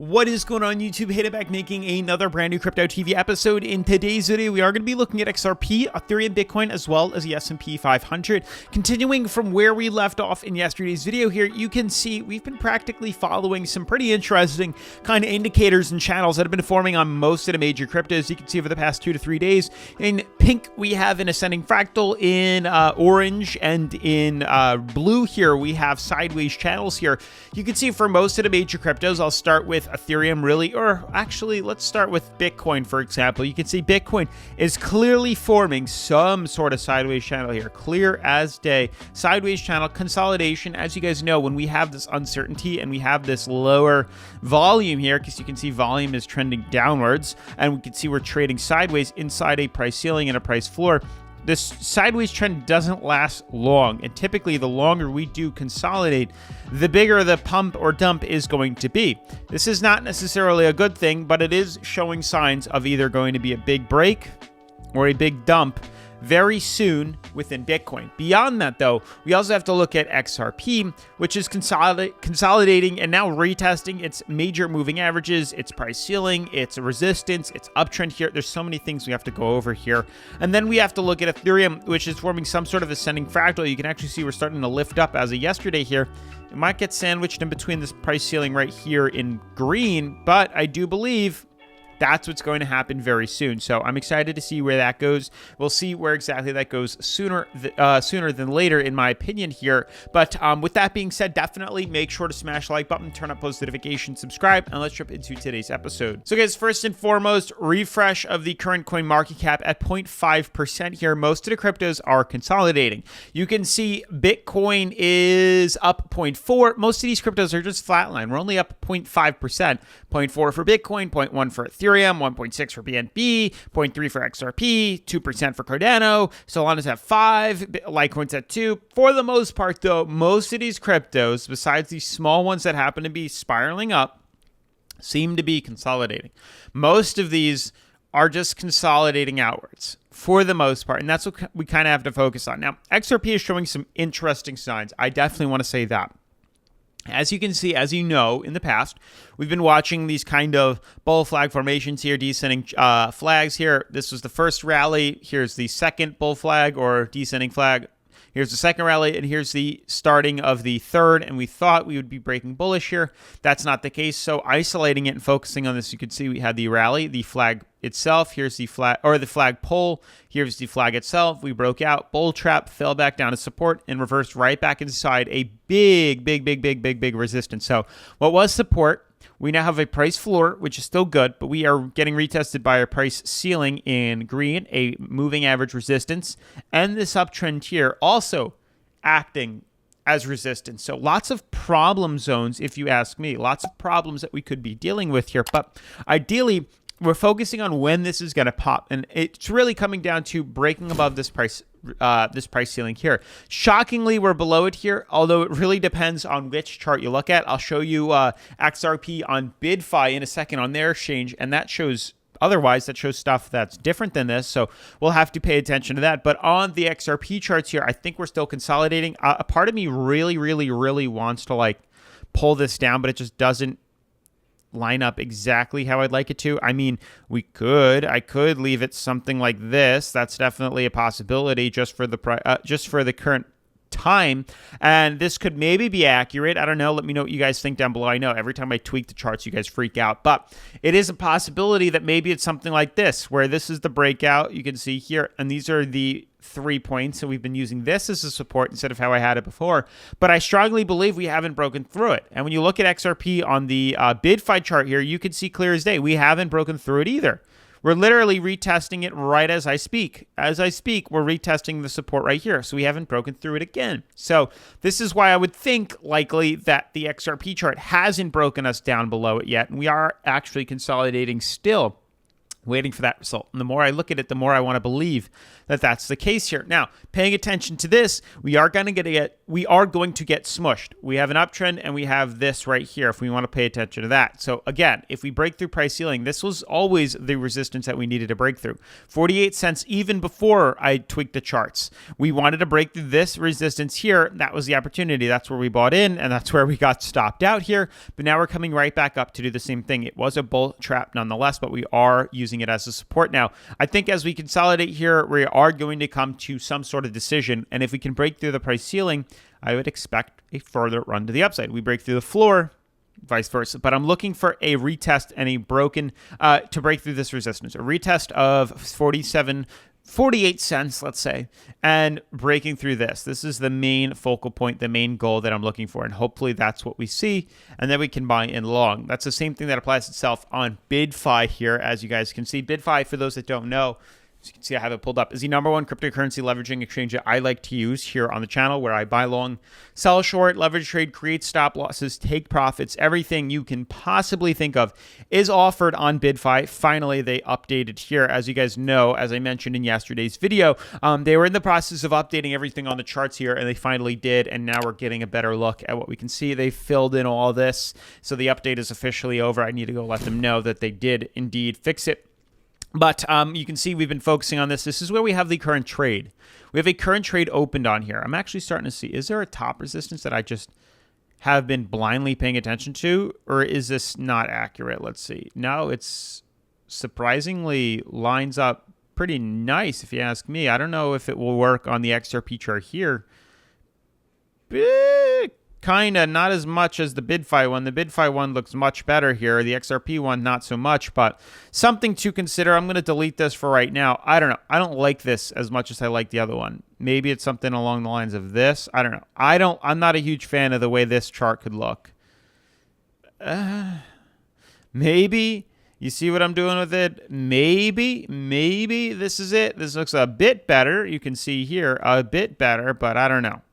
What is going on YouTube? Hit it back making another brand new Crypto TV episode. In today's video, we are going to be looking at XRP, Ethereum, Bitcoin, as well as the S&P 500. Continuing from where we left off in yesterday's video here, you can see we've been practically following some pretty interesting kind of indicators and channels that have been forming on most of the major cryptos. You can see over the past 2 to 3 days. In pink, we have an ascending fractal. In orange and in blue here, we have sideways channels here. You can see for most of the major cryptos, I'll start with Ethereum or actually let's start with Bitcoin, for example. You can see Bitcoin is clearly forming some sort of sideways channel here, clear as day. Sideways channel consolidation. As you guys know, when we have this uncertainty and we have this lower volume here, because you can see volume is trending downwards, and we can see we're trading sideways inside a price ceiling and a price floor. This sideways trend doesn't last long, and typically the longer we do consolidate, the bigger the pump or dump is going to be. This is not necessarily a good thing, but it is showing signs of either going to be a big break or a big dump very soon within Bitcoin. Beyond that, though, we also have to look at XRP, which is consolidating and now retesting its major moving averages, its price ceiling, its resistance, its uptrend here. There's so many things we have to go over here. And then we have to look at Ethereum, which is forming some sort of ascending fractal. You can actually see we're starting to lift up as of yesterday here. It might get sandwiched in between this price ceiling right here in green, but I do believe that's what's going to happen very soon. So I'm excited to see where that goes. We'll see where exactly that goes sooner than later, in my opinion here. But with that being said, definitely make sure to smash the like button, turn on post notifications, subscribe, and let's jump into today's episode. So guys, first and foremost, refresh of the current coin market cap at 0.5% here. Most of the cryptos are consolidating. You can see Bitcoin is up 0.4. Most of these cryptos are just flatline. We're only up 0.5%. 0.4 for Bitcoin, 0.1 for Ethereum, 1.6 for BNB, 0.3 for XRP, 2% for Cardano, Solana's at 5, Litecoin's at 2. For the most part, though, most of these cryptos, besides these small ones that happen to be spiraling up, seem to be consolidating. Most of these are just consolidating outwards for the most part, and that's what we kind of have to focus on. Now, XRP is showing some interesting signs. I definitely want to say that. As you can see, as you know, in the past, we've been watching these kind of bull flag formations here, descending flags here. This was the first rally. Here's the second bull flag or descending flag. Here's the second rally, and here's the starting of the third, and we thought we would be breaking bullish here. That's not the case, so isolating it and focusing on this, you can see we had the rally, the flag itself. Here's the flag, or the flag pole. Here's the flag itself. We broke out, bull trap, fell back down to support, and reversed right back inside a big resistance. So what was support? We now have a price floor, which is still good, but we are getting retested by a price ceiling in green, a moving average resistance, and this uptrend here also acting as resistance. So lots of problem zones, if you ask me, lots of problems that we could be dealing with here. But ideally, we're focusing on when this is going to pop, and it's really coming down to breaking above this price ceiling here. Shockingly, we're below it here, although it really depends on which chart you look at. I'll show you XRP on BidFi in a second on their exchange, and that shows otherwise. That shows stuff that's different than this, so we'll have to pay attention to that. But on the XRP charts here, I think we're still consolidating. A part of me really wants to like pull this down, but it just doesn't line up exactly how I'd like it to. I mean, I could leave it something like this. That's definitely a possibility just for the current time, and this could maybe be accurate. I don't know. Let me know what you guys think down below. I know every time I tweak the charts, you guys freak out, but it is a possibility that maybe it's something like this, where this is the breakout you can see here, and these are the 3 points. So we've been using this as a support instead of how I had it before, but I strongly believe we haven't broken through it. And when you look at XRP on the BidFi chart here, you can see clear as day, we haven't broken through it either. We're literally retesting it right as I speak. As I speak, we're retesting the support right here. So we haven't broken through it again. So this is why I would think likely that the XRP chart hasn't broken us down below it yet. And we are actually consolidating still. Waiting for that result. And the more I look at it, the more I want to believe that that's the case here. Now, paying attention to this, we are going to get smushed. We have an uptrend and we have this right here if we want to pay attention to that. So again, if we break through price ceiling, this was always the resistance that we needed to break through. 48 cents even before I tweaked the charts. We wanted to break through this resistance here. That was the opportunity. That's where we bought in and that's where we got stopped out here. But now we're coming right back up to do the same thing. It was a bull trap nonetheless, but we are using it as a support. Now, I think as we consolidate here, we are going to come to some sort of decision. And if we can break through the price ceiling, I would expect a further run to the upside. We break through the floor, vice versa. But I'm looking for a retest and a broken to break through this resistance. A retest of 48 cents, let's say, and breaking through this. This is the main focal point, the main goal that I'm looking for, and hopefully that's what we see, and then we can buy in long. That's the same thing that applies itself on BidFi here, as you guys can see. BidFi, for those that don't know, as you can see, I have it pulled up, is the #1 cryptocurrency leveraging exchange that I like to use here on the channel, where I buy long, sell short, leverage trade, create stop losses, take profits. Everything you can possibly think of is offered on BidFi. Finally, they updated here. As you guys know, as I mentioned in yesterday's video, they were in the process of updating everything on the charts here, and they finally did, and now we're getting a better look at what we can see. They filled in all this, so the update is officially over. I need to go let them know that they did indeed fix it. But you can see we've been focusing on this. This is where we have the current trade. We have a current trade opened on here. I'm actually starting to see, is there a top resistance that I just have been blindly paying attention to? Or is this not accurate? Let's see. No, it's surprisingly lines up pretty nice if you ask me. I don't know if it will work on the XRP chart here. Kind of, not as much as the BidFi one. The BidFi one looks much better here. The XRP one, not so much, but something to consider. I'm going to delete this for right now. I don't know. I don't like this as much as I like the other one. Maybe it's something along the lines of this. I don't know. I'm not a huge fan of the way this chart could look. Maybe. You see what I'm doing with it? Maybe this is it. This looks a bit better. You can see here a bit better, but I don't know.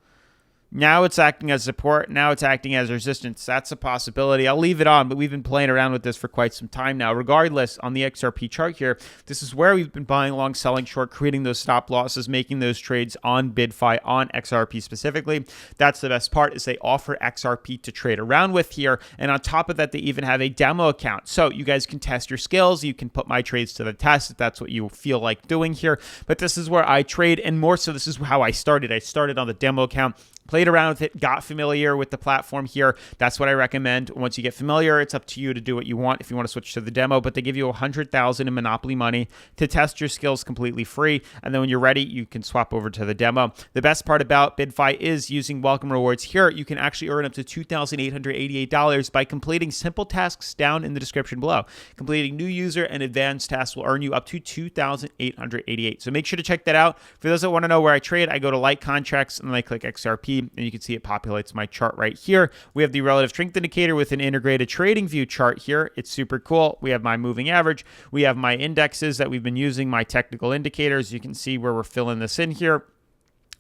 Now it's acting as support. Now it's acting as resistance. That's a possibility. I'll leave it on, but we've been playing around with this for quite some time now. Regardless, on the XRP chart here, this is where we've been buying long, selling short, creating those stop losses, making those trades on BidFi, on XRP specifically. That's the best part, is they offer XRP to trade around with here. And on top of that, they even have a demo account. So you guys can test your skills. You can put my trades to the test if that's what you feel like doing here. But this is where I trade, and more so, this is how I started. I started on the demo account. Played around with it, got familiar with the platform here. That's what I recommend. Once you get familiar, it's up to you to do what you want if you want to switch to the demo, but they give you 100,000 in Monopoly money to test your skills completely free. And then when you're ready, you can swap over to the demo. The best part about BidFi is using welcome rewards here. You can actually earn up to $2,888 by completing simple tasks down in the description below. Completing new user and advanced tasks will earn you up to $2,888. So make sure to check that out. For those that want to know where I trade, I go to light contracts and then I click XRP. And you can see it populates my chart right here. We have the relative strength indicator with an integrated trading view chart here. It's super cool. We have my moving average. We have my indexes that we've been using, my technical indicators. You can see where we're filling this in here,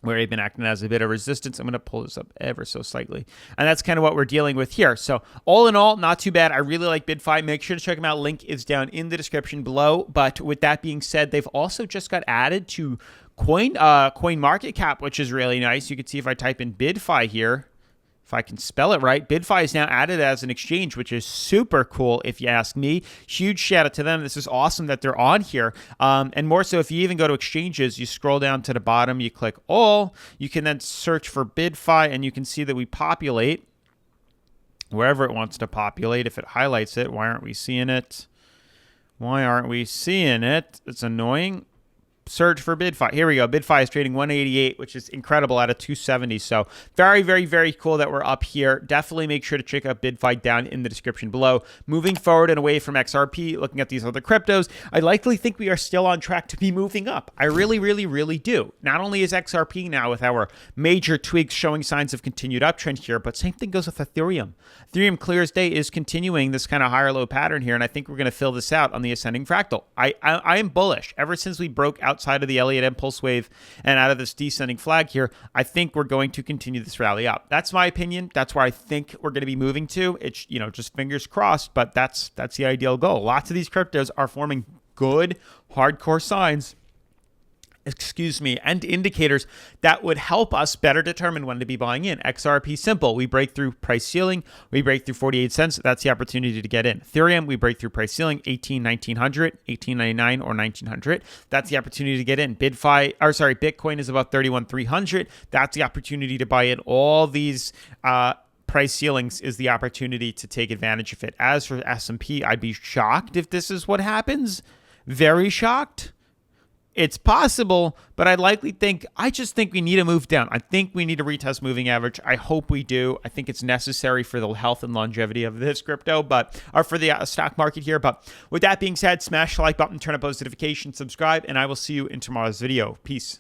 where they've been acting as a bit of resistance. I'm going to pull this up ever so slightly. And that's kind of what we're dealing with here. So all in all, not too bad. I really like BidFi. Make sure to check them out. Link is down in the description below. But with that being said, they've also just got added to Coin Market Cap, which is really nice. You can see if I type in BidFi here, if I can spell it right, BidFi is now added as an exchange, which is super cool if you ask me. Huge shout out to them. This is awesome that they're on here. And more so, if you even go to exchanges, you scroll down to the bottom, you click all, you can then search for BidFi, and you can see that we populate wherever it wants to populate. If it highlights it, why aren't we seeing it? Why aren't we seeing it? It's annoying. Search for BidFi. Here we go. BidFi is trading 188, which is incredible out of 270. So very, very, very cool that we're up here. Definitely make sure to check out BidFi down in the description below. Moving forward and away from XRP, looking at these other cryptos, I likely think we are still on track to be moving up. I really, really, really do. Not only is XRP now with our major tweaks showing signs of continued uptrend here, but same thing goes with Ethereum. Ethereum clear as day is continuing this kind of higher low pattern here, and I think we're going to fill this out on the ascending fractal. I am bullish. Ever since we broke outside of the Elliott impulse wave and out of this descending flag here, I think we're going to continue this rally up. That's my opinion. That's where I think we're going to be moving to. It's, just fingers crossed, but that's the ideal goal. Lots of these cryptos are forming good hardcore signs, and indicators that would help us better determine when to be buying in. XRP, simple. We break through price ceiling. We break through 48 cents. That's the opportunity to get in. Ethereum, we break through price ceiling, 1900, 1899, or 1900. That's the opportunity to get in. Bitcoin is about 31,300. That's the opportunity to buy in. All these price ceilings is the opportunity to take advantage of it. As for S&P, I'd be shocked if this is what happens. Very shocked. It's possible, but I just think we need to move down. I think we need to retest moving average. I hope we do. I think it's necessary for the health and longevity of this crypto, or for the stock market here. But with that being said, smash the like button, turn on post notifications, subscribe, and I will see you in tomorrow's video. Peace.